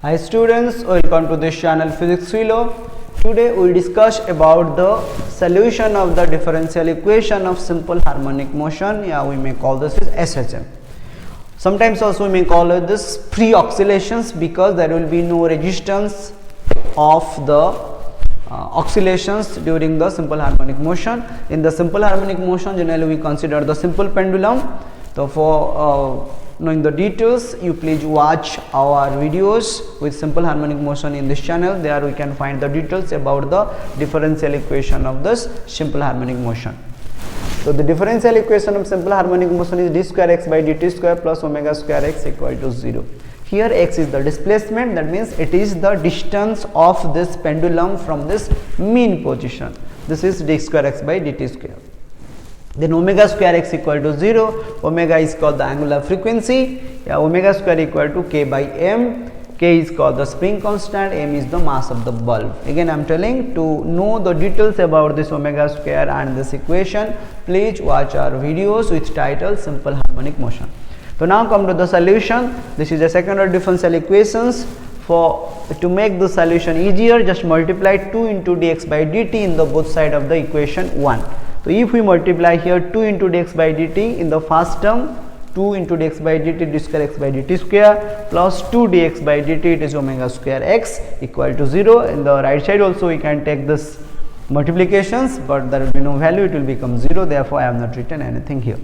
Hi students, welcome to this channel Physics Philo. Today we will discuss about the solution of the differential equation of simple harmonic motion. Yeah, we may call this as SHM. Sometimes also we may call it this free oscillations because there will be no resistance of the oscillations during the simple harmonic motion. In the simple harmonic motion, generally we consider the simple pendulum. So for knowing the details, you please watch our videos with simple harmonic motion in this channel. There we can find the details about the differential equation of this simple harmonic motion. So the differential equation of simple harmonic motion is d square x by dt square plus omega square x equal to 0. Here x is the displacement, that means it is the distance of this pendulum from this mean position. This is d square x by dt square. Then omega square x equal to 0, omega is called the angular frequency, omega square equal to k by m, k is called the spring constant, m is the mass of the bulb. Again I am telling, to know the details about this omega square and this equation, please watch our videos with title simple harmonic motion. So now come to the solution. This is a second order differential equations. To make the solution easier, just multiply 2 into dx by dt in the both side of the equation 1. So if we multiply here 2 into dx by dt in the first term, 2 into dx by dt d square x by dt square plus 2 dx by dt, it is omega square x equal to 0. In the right side also we can take this multiplications, but there will be no value, it will become 0, therefore I have not written anything here.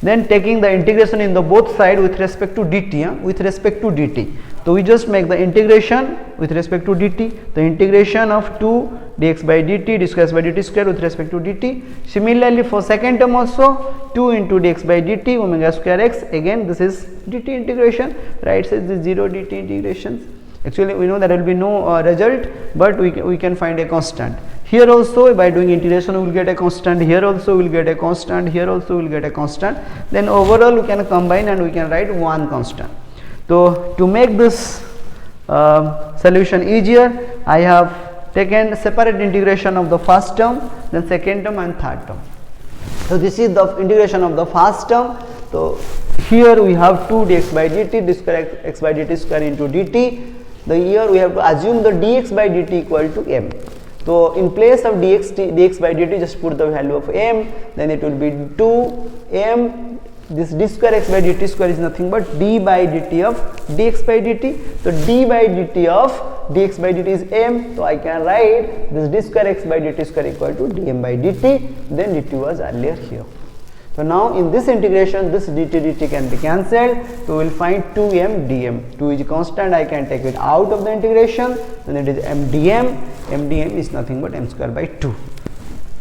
Then taking the integration in the both side with respect to dt, with respect to dt. So we just make the integration with respect to dt, the integration of 2 dx by dt d square x by dt square with respect to dt. Similarly for second term also 2 into dx by dt omega square x, again this is dt integration, right side is 0 dt integrations. Actually we know that there will be no result, but we can find a constant. Here also by doing integration we will get a constant, here also we will get a constant, here also we will get a constant. Then overall we can combine and we can write one constant. So to make this solution easier, I have taken separate integration of the first term, then second term and third term. So this is the integration of the first term. So here we have 2 dx by dt d square x by dt square into dt. Here we have to assume the dx by dt equal to m. So in place of dx by dt, just put the value of m, then it will be 2m. This d square x by dt square is nothing but d by dt of dx by dt. So d by dt of dx by dt is m. So I can write this d square x by dt square equal to dm by dt. Then dt was earlier here. So now in this integration, this dt can be cancelled. So we will find 2m dm. 2 is constant, I can take it out of the integration. Then it is m dm. M dm is nothing but m square by 2.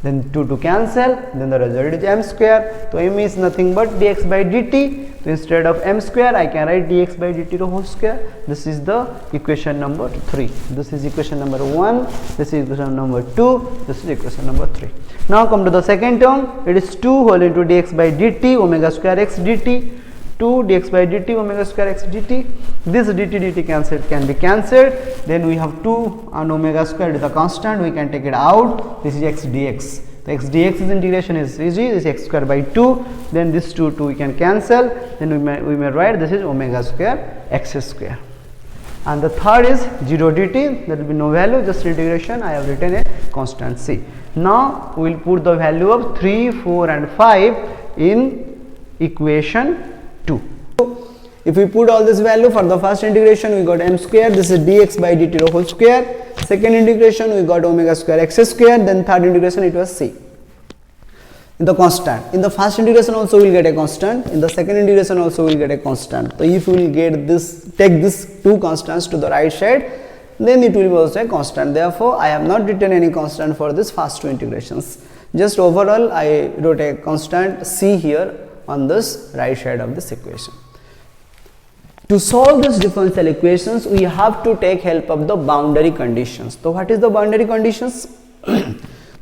Then 2 to cancel, then the result is m square. So m is nothing but dx by dt. So instead of m square, I can write dx by dt the whole square. This is the equation number 3. This is equation number 1. This is equation number 2. This is equation number 3. Now come to the second term. It is 2 whole into dx by dt omega square x dt. 2 dx by dt omega square x dt. This dt can be cancelled. Then we have 2 and omega square is the constant, we can take it out. This is x dx. The x dx is integration is easy, this is x square by 2. Then this 2 we can cancel. Then we may write this is omega square x square. And the third is 0 dt, there will be no value, just integration, I have written a constant c. Now we will put the value of 3, 4 and 5 in equation 2. If we put all this value for the first integration, we got m square, this is dx by dt the whole square. Second integration we got omega square x square, then third integration it was c. In the constant, in the first integration also we will get a constant, in the second integration also we will get a constant. So if we will get this, take this two constants to the right side, then it will be also a constant. Therefore I have not written any constant for this first two integrations. Just overall I wrote a constant c here on this right side of this equation. To solve this differential equations, we have to take help of the boundary conditions. So what is the boundary conditions?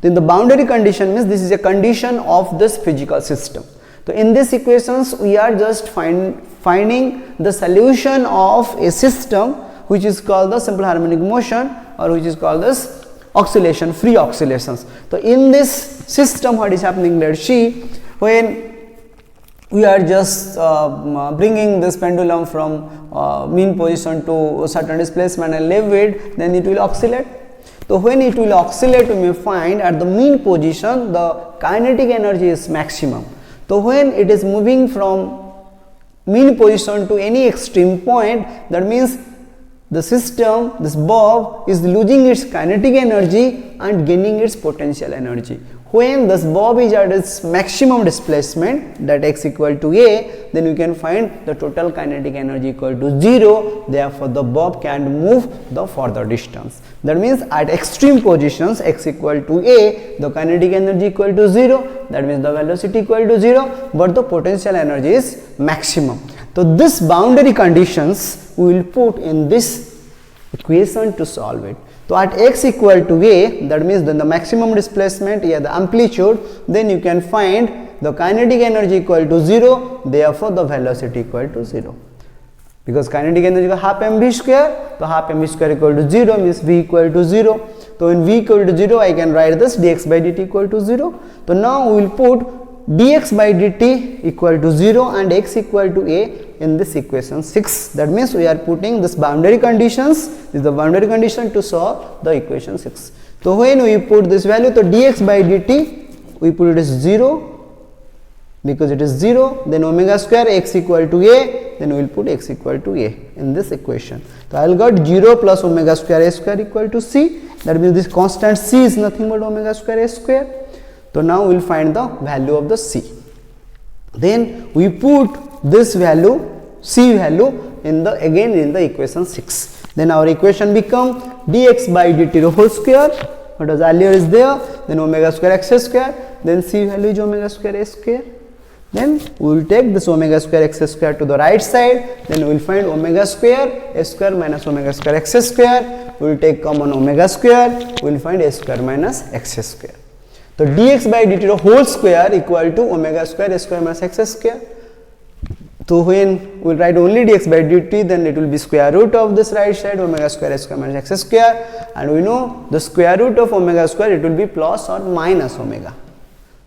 Then the boundary condition means this is a condition of this physical system. So in these equations we are just finding the solution of a system which is called the simple harmonic motion, or which is called this oscillation, free oscillations. So in this system what is happening, let's see, when we are just bringing this pendulum from mean position to a certain displacement and leave it, then it will oscillate. So when it will oscillate, we may find at the mean position the kinetic energy is maximum. So when it is moving from mean position to any extreme point, that means the system, this bob, is losing its kinetic energy and gaining its potential energy. When this bob is at its maximum displacement, that x equal to a, then you can find the total kinetic energy equal to 0, therefore the bob can move the further distance. That means at extreme positions x equal to a, the kinetic energy equal to 0, that means the velocity equal to 0, but the potential energy is maximum. So this boundary conditions we will put in this equation to solve it. So at x equal to a, that means then the maximum displacement, yeah, the amplitude, then you can find the kinetic energy equal to 0, therefore the velocity equal to 0. Because kinetic energy is half mv square, so half mv square equal to 0 means v equal to 0. So when v equal to 0, I can write this dx by dt equal to 0. So now we will put dx by dt equal to 0 and x equal to a in this equation 6. That means we are putting this boundary conditions, this is the boundary condition to solve the equation 6. So when we put this value, so dx by dt, we put it as 0, because it is 0, then omega square x equal to a, then we will put x equal to a in this equation. So I will get 0 plus omega square a square equal to c, that means this constant c is nothing but omega square a square. So now we will find the value of the c. Then we put this value, c value, in the again in the equation 6. Then our equation become dx by dt the whole square, what was earlier is there, then omega square x square, then c value is omega square a square. Then we will take this omega square x square to the right side, then we will find omega square a square minus omega square x square, we will take common omega square, we will find a square minus x square. So dx by dt the whole square equal to omega square a square minus x square. So when we will write only dx by dt, then it will be square root of this right side, omega square a square minus x square, and we know the square root of omega square, it will be plus or minus omega.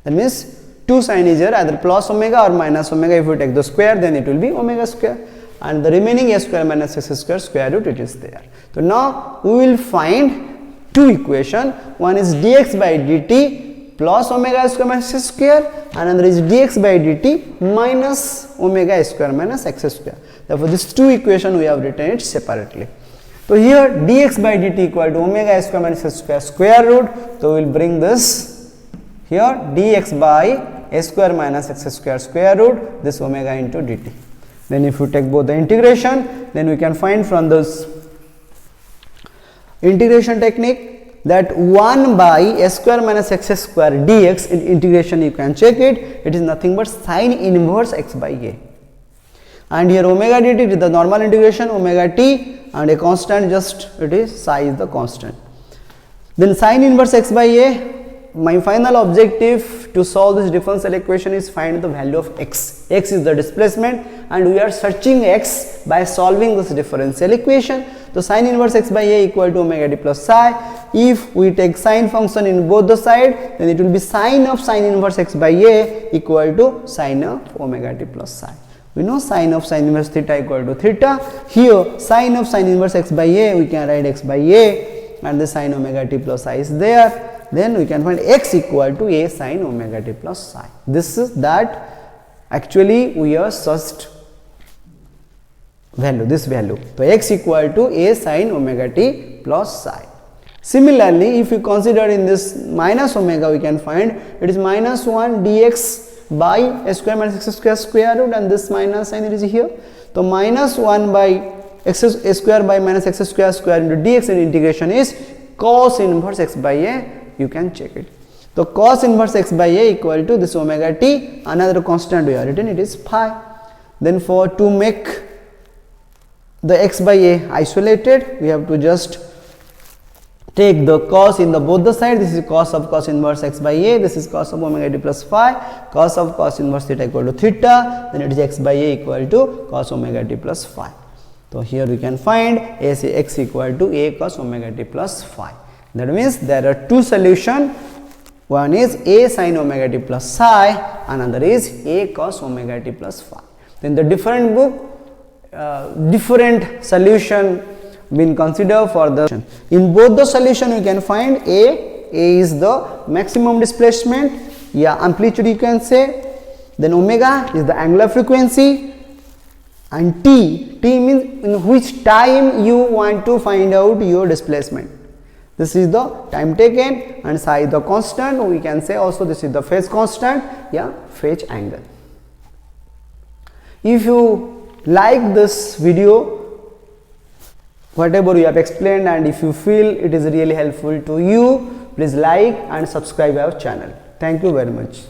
That means two sign is here, either plus omega or minus omega. If we take the square, then it will be omega square, and the remaining a square minus x square square root, it is there. So now we will find two equation, one is dx by dt plus omega square minus x square, another is dx by dt minus omega square minus x square. Therefore these two equation we have written it separately. So here dx by dt equal to omega square minus x square square root, so we will bring this here dx by a square minus x square square root, this omega into dt. Then if you take both the integration, then we can find from this integration technique that 1 by a square minus x square dx, in integration you can check it, it is nothing but sine inverse x by a. And here omega dt is the normal integration, omega t, and a constant, just it is psi is the constant. Then sine inverse x by a, my final objective to solve this differential equation is find the value of x. X is the displacement and we are searching x by solving this differential equation. So sine inverse x by a equal to omega t plus psi. If we take sine function in both the side, then it will be sine of sine inverse x by a equal to sine of omega t plus psi. We know sine of sine inverse theta equal to theta. Here sine of sine inverse x by a, we can write x by a, and the sine omega t plus psi is there. Then we can find x equal to a sine omega t plus psi. This is that actually we have searched value, this value. So x equal to a sine omega t plus psi. Similarly, if we consider in this minus omega, we can find it is minus 1 dx by a square minus x square square root, and this minus sign is here. So minus 1 by x a square by minus x square square into dx, and integration is cos inverse x by a. You can check it. So cos inverse x by a equal to this omega t, another constant we have written, it is phi. Then for to make the x by a isolated, we have to just take the cos in the both the side. This is cos of cos inverse x by a, this is cos of omega t plus phi, cos of cos inverse theta equal to theta, then it is x by a equal to cos omega t plus phi. So here we can find x equal to a cos omega t plus phi. That means there are two solutions One is A sin omega t plus psi, another is A cos omega t plus phi. Then the different book, different solution been considered for the. In both the solution we can find A is the maximum displacement, amplitude you can say, then omega is the angular frequency, and t means in which time you want to find out your displacement. This is the time taken, and psi is the constant. We can say also this is the phase constant, phase angle. If you like this video, whatever we have explained, and if you feel it is really helpful to you, please like and subscribe our channel. Thank you very much.